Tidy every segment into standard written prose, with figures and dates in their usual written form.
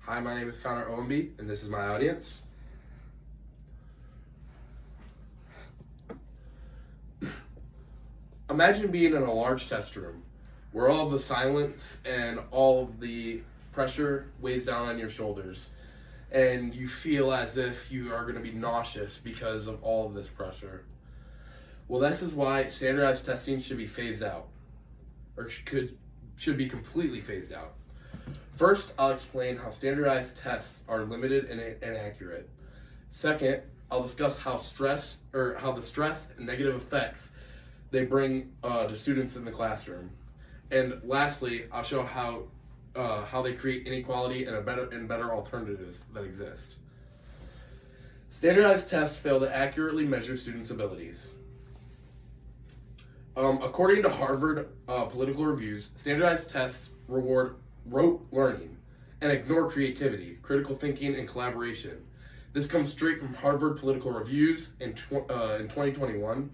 Hi, my name is Connor Owenby, and this is my audience. Imagine being in a large test room where all of the silence and all of the pressure weighs down on your shoulders, and you feel as if you are going to be nauseous because of all of this pressure. Well, this is why standardized testing should be phased out, or should be completely phased out. First, I'll explain how standardized tests are limited and inaccurate. Second, I'll discuss how the stress and negative effects they bring to students in the classroom. And lastly, I'll show how they create inequality and better alternatives that exist. Standardized tests fail to accurately measure students' abilities. According to Harvard Political Reviews, standardized tests reward rote learning and ignore creativity, critical thinking, and collaboration. This comes straight from Harvard Political Reviews in 2021,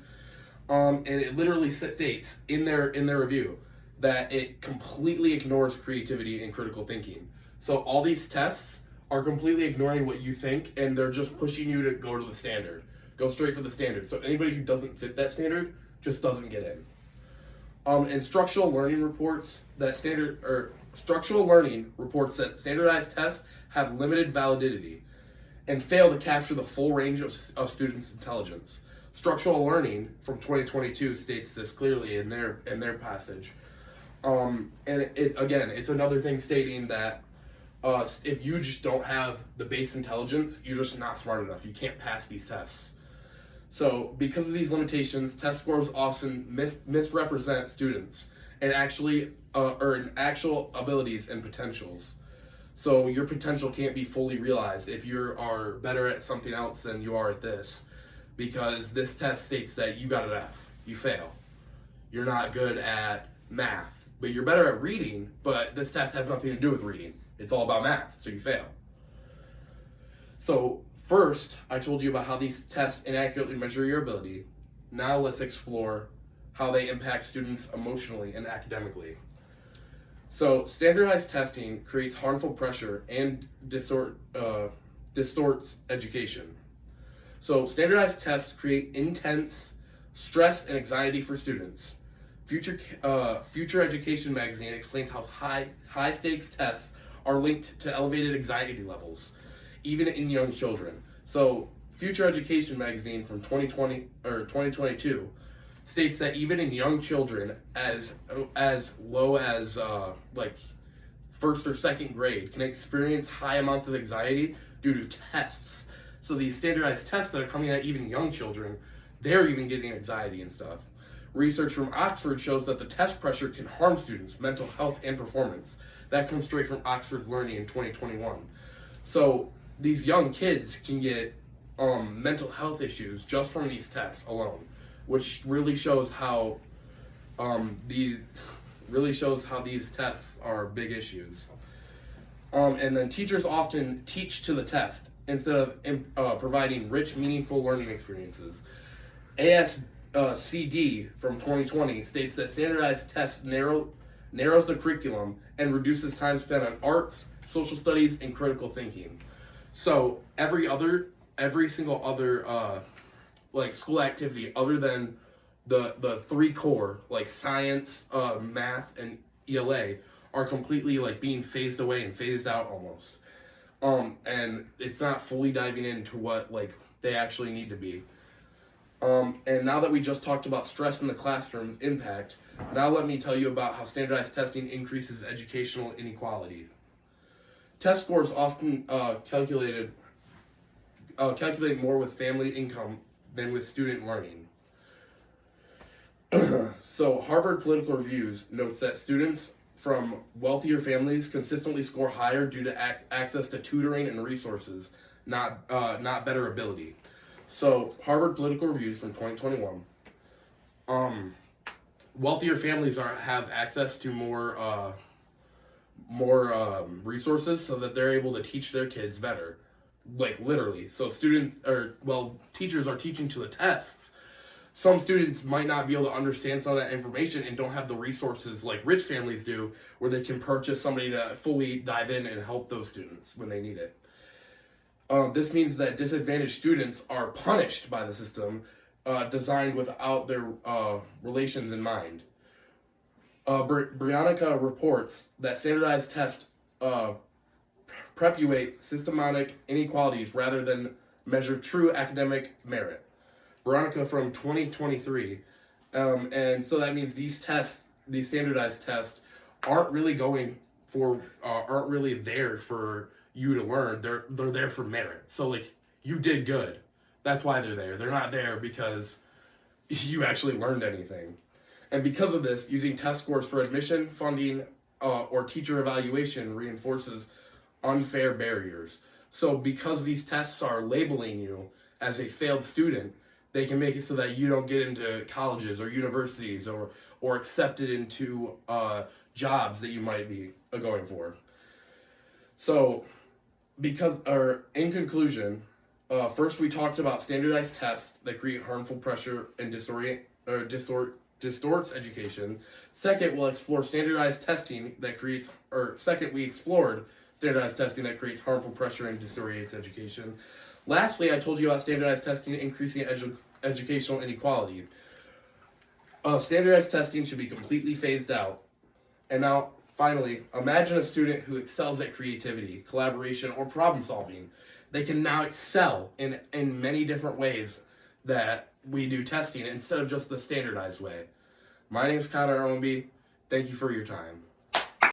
and it literally states in their review that it completely ignores creativity and critical thinking. So all these tests are completely ignoring what you think, and they're just pushing you to go to the standard, go straight for the standard. So anybody who doesn't fit that standard just doesn't get in. And structural learning reports that standardized tests have limited validity and fail to capture the full range of students' intelligence. Structural learning from 2022 states this clearly in their passage. And it's another thing stating that if you just don't have the base intelligence, you're just not smart enough. You can't pass these tests. So because of these limitations, test scores often misrepresent students and actually earn actual abilities and potentials. So your potential can't be fully realized if you are better at something else than you are at this, because this test states that you got an F, you fail. You're not good at math, but you're better at reading, but this test has nothing to do with reading. It's all about math, so you fail. So first, I told you about how these tests inaccurately measure your ability. Now let's explore how they impact students emotionally and academically. So standardized testing creates harmful pressure and distorts education. So standardized tests create intense stress and anxiety for students. Future Education magazine explains how high stakes tests are linked to elevated anxiety levels, even in young children. So Future Education magazine from 2022 states that even in young children as low as like first or second grade can experience high amounts of anxiety due to tests. So these standardized tests that are coming at even young children, they're even getting anxiety and stuff. Research from Oxford shows that the test pressure can harm students' mental health and performance. That comes straight from Oxford's Learning in 2021. So these young kids can get mental health issues just from these tests alone, which really shows how these tests are big issues. And then teachers often teach to the test instead of providing rich, meaningful learning experiences. ASCD from 2020 states that standardized tests narrows the curriculum and reduces time spent on arts, social studies, and critical thinking. So every single other like school activity other than the three core, like science, math, and ELA, are completely like being phased away and phased out almost. And it's not fully diving into what like they actually need to be. And now that we just talked about stress in the classroom's impact, now let me tell you about how standardized testing increases educational inequality. Test scores often calculate more with family income than with student learning. So Harvard Political Reviews notes that students from wealthier families consistently score higher due to access to tutoring and resources, not better ability. So Harvard Political Reviews from 2021. Wealthier families have access to more resources so that they're able to teach their kids better, like literally. So teachers are teaching to the tests, some students might not be able to understand some of that information and don't have the resources like rich families do, where they can purchase somebody to fully dive in and help those students when they need it. This means that disadvantaged students are punished by the system designed without their relations in mind. Briannica reports that standardized tests perpetuate systematic inequalities rather than measure true academic merit. Veronica from 2023. And so that means these tests, these standardized tests, aren't really there for you to learn. They're there for merit. So like, you did good. That's why they're there. They're not there because you actually learned anything. And because of this, using test scores for admission, funding, or teacher evaluation reinforces unfair barriers. So because these tests are labeling you as a failed student, they can make it so that you don't get into colleges or universities or accepted into jobs that you might be going for. So in conclusion, first we talked about standardized tests that create harmful pressure and distorts education. Second, we explored standardized testing that creates harmful pressure and distorts education. Lastly, I told you about standardized testing increasing educational inequality. Standardized testing should be completely phased out. And now, finally, imagine a student who excels at creativity, collaboration, or problem solving. They can now excel in many different ways that we do testing instead of just the standardized way. My name is Connor Owenby. Thank you for your time.